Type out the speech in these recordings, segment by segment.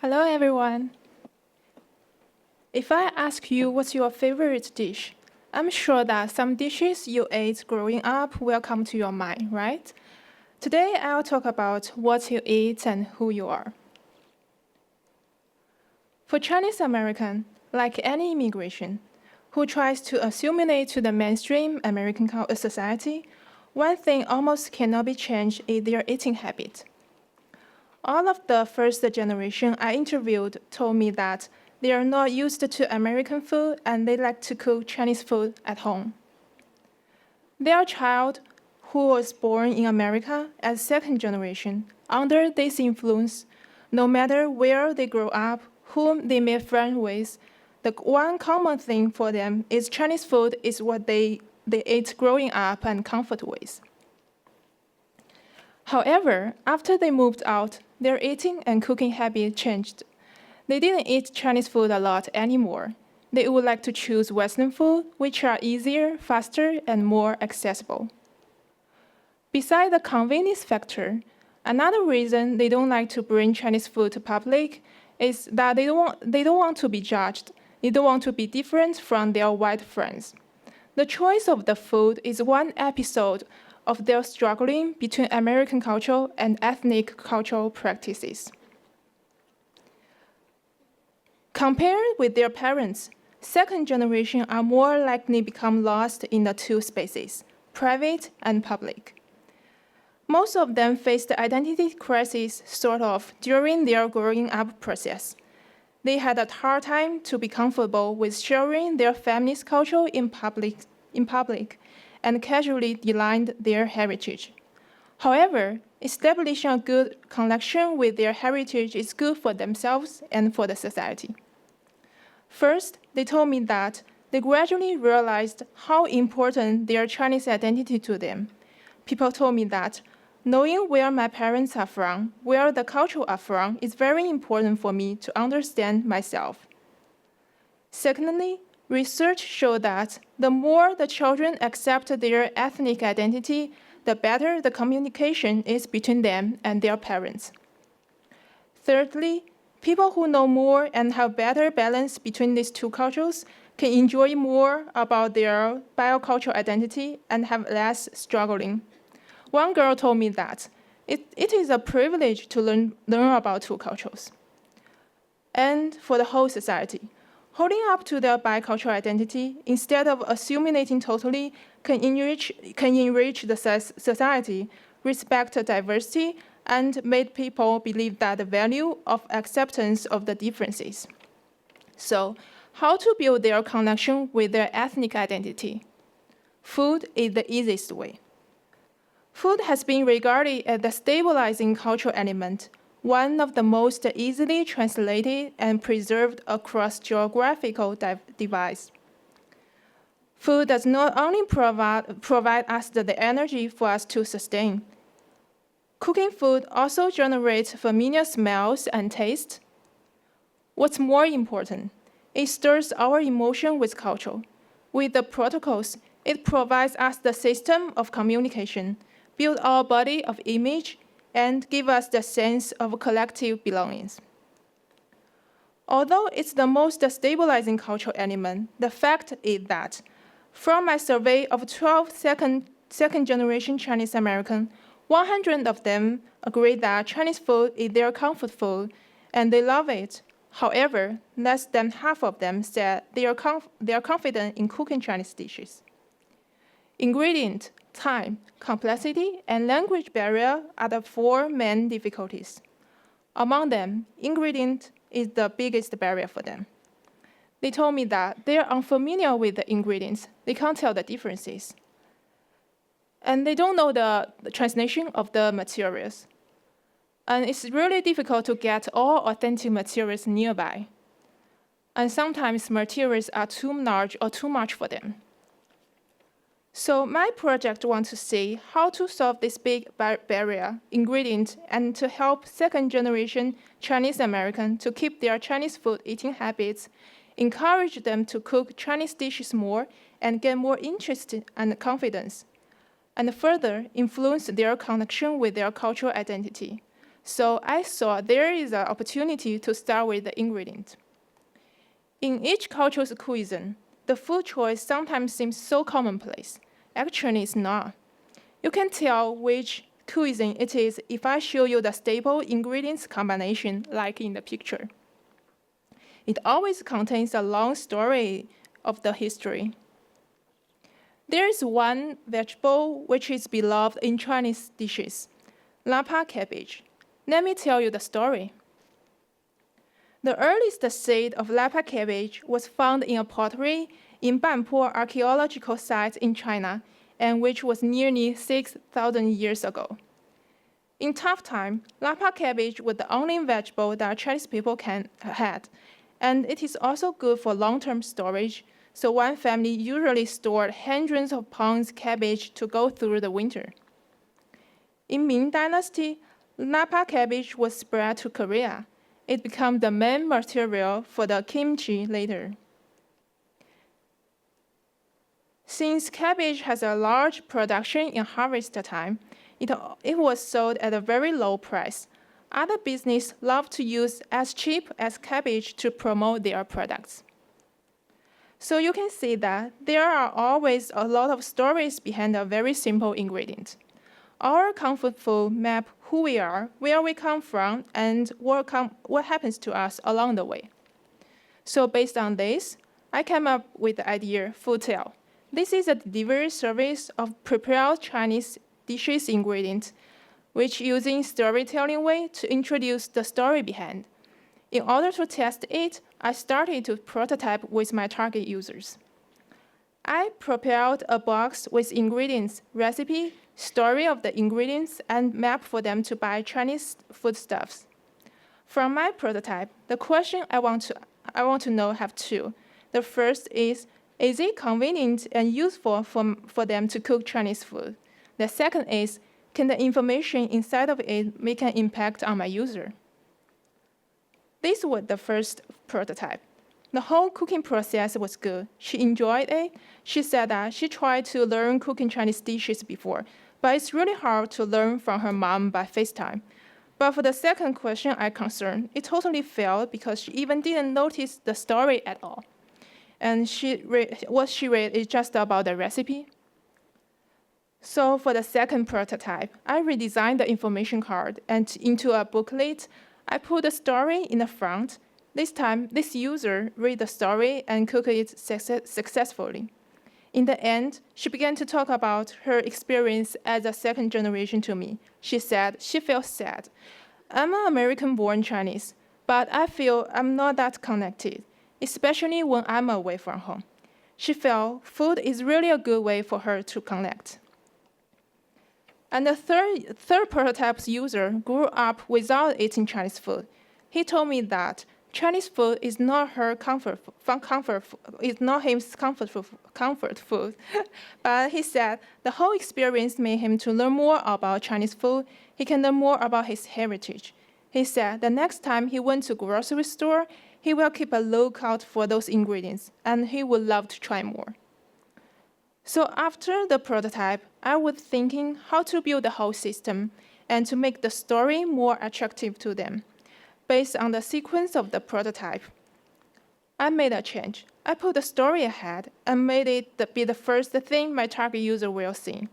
Hello, everyone. If I ask you what's your favorite dish, I'm sure that some dishes you ate growing up will come to your mind, right? Today, I'll talk about what you eat and who you are. For Chinese American, like any immigration, who tries to assimilate to the mainstream American society, one thing almost cannot be changed is their eating habit. All of the first generation I interviewed told me that they are not used to American food and they like to cook Chinese food at home. Their child, who was born in America as second generation, under this influence, no matter where they grow up, whom they may friend with, the one common thing for them is Chinese food is what they ate growing up and comfort with. However, after they moved out, their eating and cooking habits changed. They didn't eat Chinese food a lot anymore. They would like to choose Western food, which are easier, faster, and more accessible. Besides the convenience factor, another reason they don't like to bring Chinese food to public is that they don't want to be judged. They don't want to be different from their white friends. The choice of the food is one episode of their struggling between American culture and ethnic cultural practices. Compared with their parents, second generation are more likely become lost in the two spaces, private and public. Most of them face the identity crisis sort of during their growing up process. They had a hard time to be comfortable with sharing their family's culture in public and casually denied their heritage. However, establishing a good connection with their heritage is good for themselves and for the society. First, they told me that they gradually realized how important their Chinese identity to them. People told me that knowing where my parents are from, where the culture are from, is very important for me to understand myself. Secondly, research showed that the more the children accept their ethnic identity, the better the communication is between them and their parents. Thirdly, people who know more and have better balance between these two cultures can enjoy more about their biocultural identity and have less struggling. One girl told me that it is a privilege to learn about two cultures. And for the whole society, holding up to their bicultural identity instead of assimilating totally can enrich the society, respect diversity, and make people believe that the value of acceptance of the differences. So, how to build their connection with their ethnic identity? Food is the easiest way. Food has been regarded as the stabilizing cultural element, one of the most easily translated and preserved across geographical divides. Food does not only provide us the energy for us to sustain. Cooking food also generates familiar smells and tastes. What's more important, it stirs our emotion with culture. With the protocols, it provides us the system of communication, build our body of image, and give us the sense of collective belongings. Although it's the most stabilizing cultural element, the fact is that from my survey of 12 second-generation Chinese American, 100 of them agree that Chinese food is their comfort food and they love it. However, less than half of them said they are confident in cooking Chinese dishes. Ingredient, time, complexity, and language barrier are the four main difficulties. Among them, ingredient is the biggest barrier for them. They told me that they are unfamiliar with the ingredients. They can't tell the differences. And they don't know the translation of the materials. And it's really difficult to get all authentic materials nearby. And sometimes materials are too large or too much for them. So my project wants to see how to solve this big barrier, ingredient, and to help second-generation Chinese American to keep their Chinese food eating habits, encourage them to cook Chinese dishes more, and get more interest and confidence, and further influence their connection with their cultural identity. So I saw there is an opportunity to start with the ingredient. In each culture's cuisine, the food choice sometimes seems so commonplace. Actually, it's not. You can tell which cuisine it is if I show you the staple ingredients combination like in the picture. It always contains a long story of the history. There is one vegetable which is beloved in Chinese dishes, lapa cabbage. Let me tell you the story. The earliest seed of lapa cabbage was found in a pottery in Banpo archaeological site in China, and which was nearly 6,000 years ago. In tough time, lapa cabbage was the only vegetable that Chinese people had, and it is also good for long-term storage, so one family usually stored hundreds of pounds cabbage to go through the winter. In Ming Dynasty, lapa cabbage was spread to Korea. It became the main material for the kimchi later. Since cabbage has a large production in harvest time, it was sold at a very low price. Other businesses love to use as cheap as cabbage to promote their products. So you can see that there are always a lot of stories behind a very simple ingredient. Our comfort food map who we are, where we come from, and what happens to us along the way. So based on this, I came up with the idea Foodtale. This is a delivery service of prepared Chinese dishes ingredients, which using storytelling way to introduce the story behind. In order to test it, I started to prototype with my target users. I prepared a box with ingredients, recipe, story of the ingredients, and map for them to buy Chinese foodstuffs. From my prototype, the question I want to know have two. The first is it convenient and useful for them to cook Chinese food? The second is, can the information inside of it make an impact on my user? This was the first prototype. The whole cooking process was good. She enjoyed it. She said that she tried to learn cooking Chinese dishes before, but it's really hard to learn from her mom by FaceTime. But for the second question I concerned, it totally failed because she even didn't notice the story at all. And what she read is just about the recipe. So for the second prototype, I redesigned the information card, and into a booklet, I put the story in the front. This time, this user read the story and cooked it successfully. In the end, she began to talk about her experience as a second generation to me. She said she felt sad. I'm an American-born Chinese, but I feel I'm not that connected, especially when I'm away from home. She felt food is really a good way for her to connect. And the third prototype's user grew up without eating Chinese food. He told me that Chinese food is not his comfort food, but he said the whole experience made him to learn more about Chinese food. He can learn more about his heritage. He said the next time he went to grocery store, he will keep a lookout for those ingredients, and he would love to try more. So after the prototype, I was thinking how to build the whole system and to make the story more attractive to them. Based on the sequence of the prototype, I made a change. I put the story ahead and made it be the first thing my target user will see.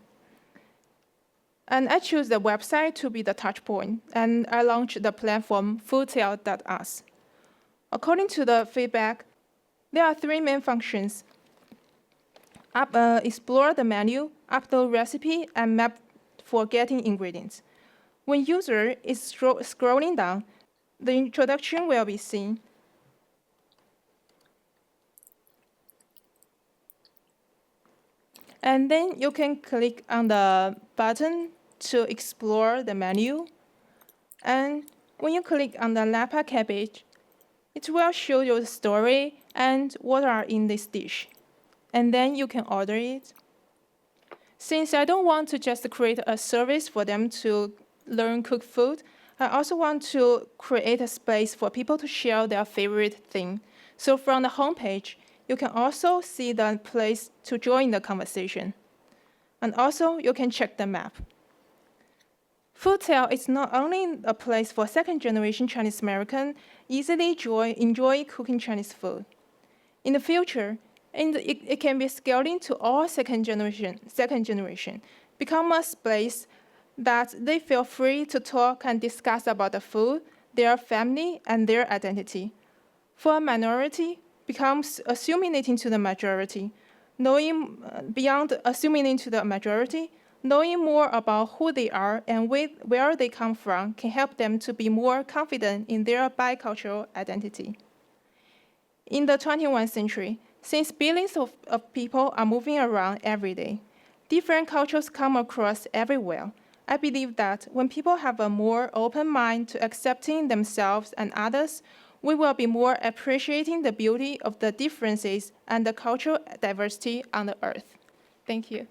And I chose the website to be the touch point, and I launched the platform Foodtale.us. According to the feedback, there are three main functions. Explore the menu, upload recipe, and map for getting ingredients. When user is scrolling down, the introduction will be seen. And then you can click on the button to explore the menu. And when you click on the lapa cabbage, it will show you the story and what are in this dish. And then you can order it. Since I don't want to just create a service for them to learn cook food, I also want to create a space for people to share their favorite thing. So from the homepage, you can also see the place to join the conversation. And also, you can check the map. Foodtale is not only a place for second-generation Chinese American easily enjoy cooking Chinese food. In the future, it can be scaled into all second generation, become a space that they feel free to talk and discuss about the food, their family, and their identity. For a minority, becomes assimilating to the majority, beyond assimilating to the majority, knowing more about who they are and where they come from can help them to be more confident in their bicultural identity. In the 21st century, since billions of people are moving around every day, different cultures come across everywhere. I believe that when people have a more open mind to accepting themselves and others, we will be more appreciating the beauty of the differences and the cultural diversity on the earth. Thank you.